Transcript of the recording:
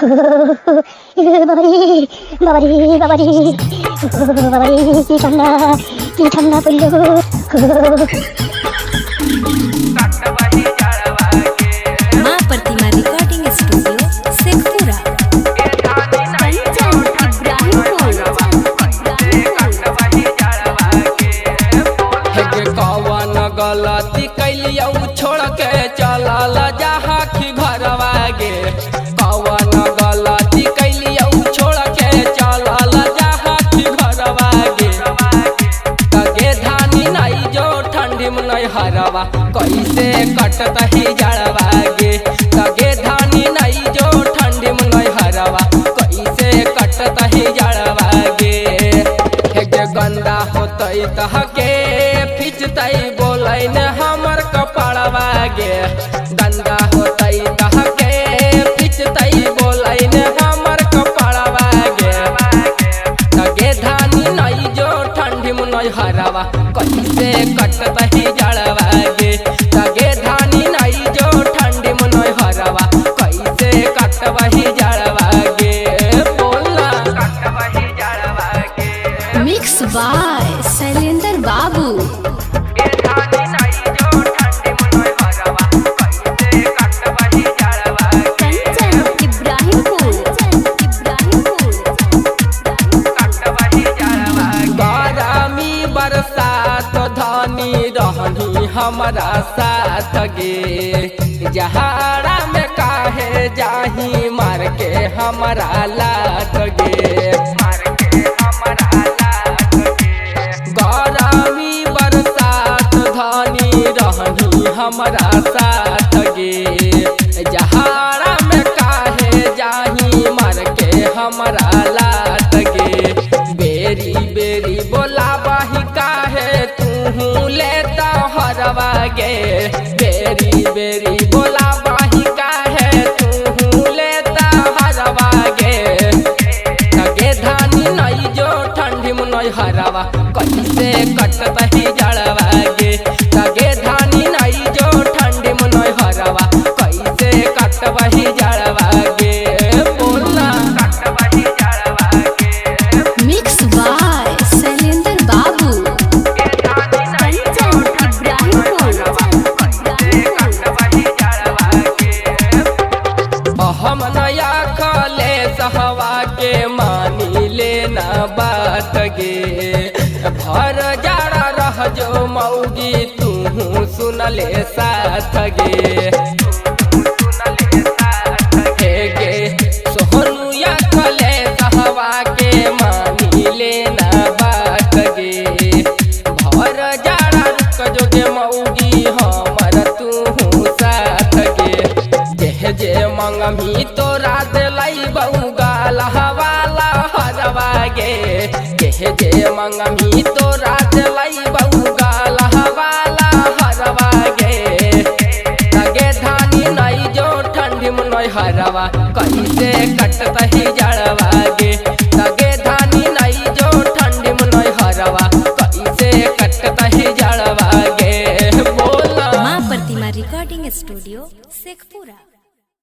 বাবারে বাবারে বাবারে বাবারে কি ঠান্ডা পড়ল। माँ प्रतिमा रिकॉर्डिंग स्टूडियो शेखपुरा। कौन गलती कैलियौ छोड़ के चलल जहाखी घरवा गे। कौन गलती कैलियौ छोड़ के चलल जहाखी घरवा गे। तगे धानी नहीं जो ठंडी में नहीं हरवा कैसे कटतही जड़वा गे। तगे धानी नहीं जो ठंडी में नहीं हरवा कैसे कटतही जड़वा गे। गंदा होतई तहके फिचतई बोलै न हमर कपड़वा गे। गंदा होतई तहके फिचतई बोलै न हमर कपड़वा गे। तगे धानी नहीं जो ठंडी में नहीं हरवा कैसे कटतही जड़वा गे। तगे धानी नहीं जो ठंडी में नहीं हरवा कैसे कटवही जड़वा गे। बोलना कटवही जड़वा गे। मिक्स बाय शैलेंद्र बाबू। बरसात धनी रहनी हमारा साथ गे। जहारा में काहे जाही मार के हमारा लात गे। गरमी बरसात धनी रहनी हमारा साथ गे। जहारा में काहे जाही मार के हमारा लात गे। बेरी बेरी बोलाबही काहे तू लेता हरवा गे। बेरी बेरी बोलाबही काहे तू लेता हरवा गे। तगे धानी नहीं जो ठंडी में नहीं हरवा कैसे कटतही जड़वा गे। तगे धानी नहीं जो ठंडी में नहीं हरवा कैसे कटवही जड़वा गे। बोलना कटवही जड़वा गे। मिक्स बाय शैलेंद्र बाबू। हम नया खले सहवा के मानी लेना बात गे। भर जाड़ा रह जो मौगी तू सुनले साथ गे। हे गे सोहनु या खले सहवा के मानी लेना बात गे। भर जाड़ा रुक जो गे मौगी हमर तू साथ गे। जे मंगमी तोरा दिलाई बहु गाला वाला हरवा गे। जे मंगमी तोरा दिलाई बहु गाला वाला हरवा गे। तगे धानी नहीं जो ठंडी में नहीं हरवा कैसे कटतही जा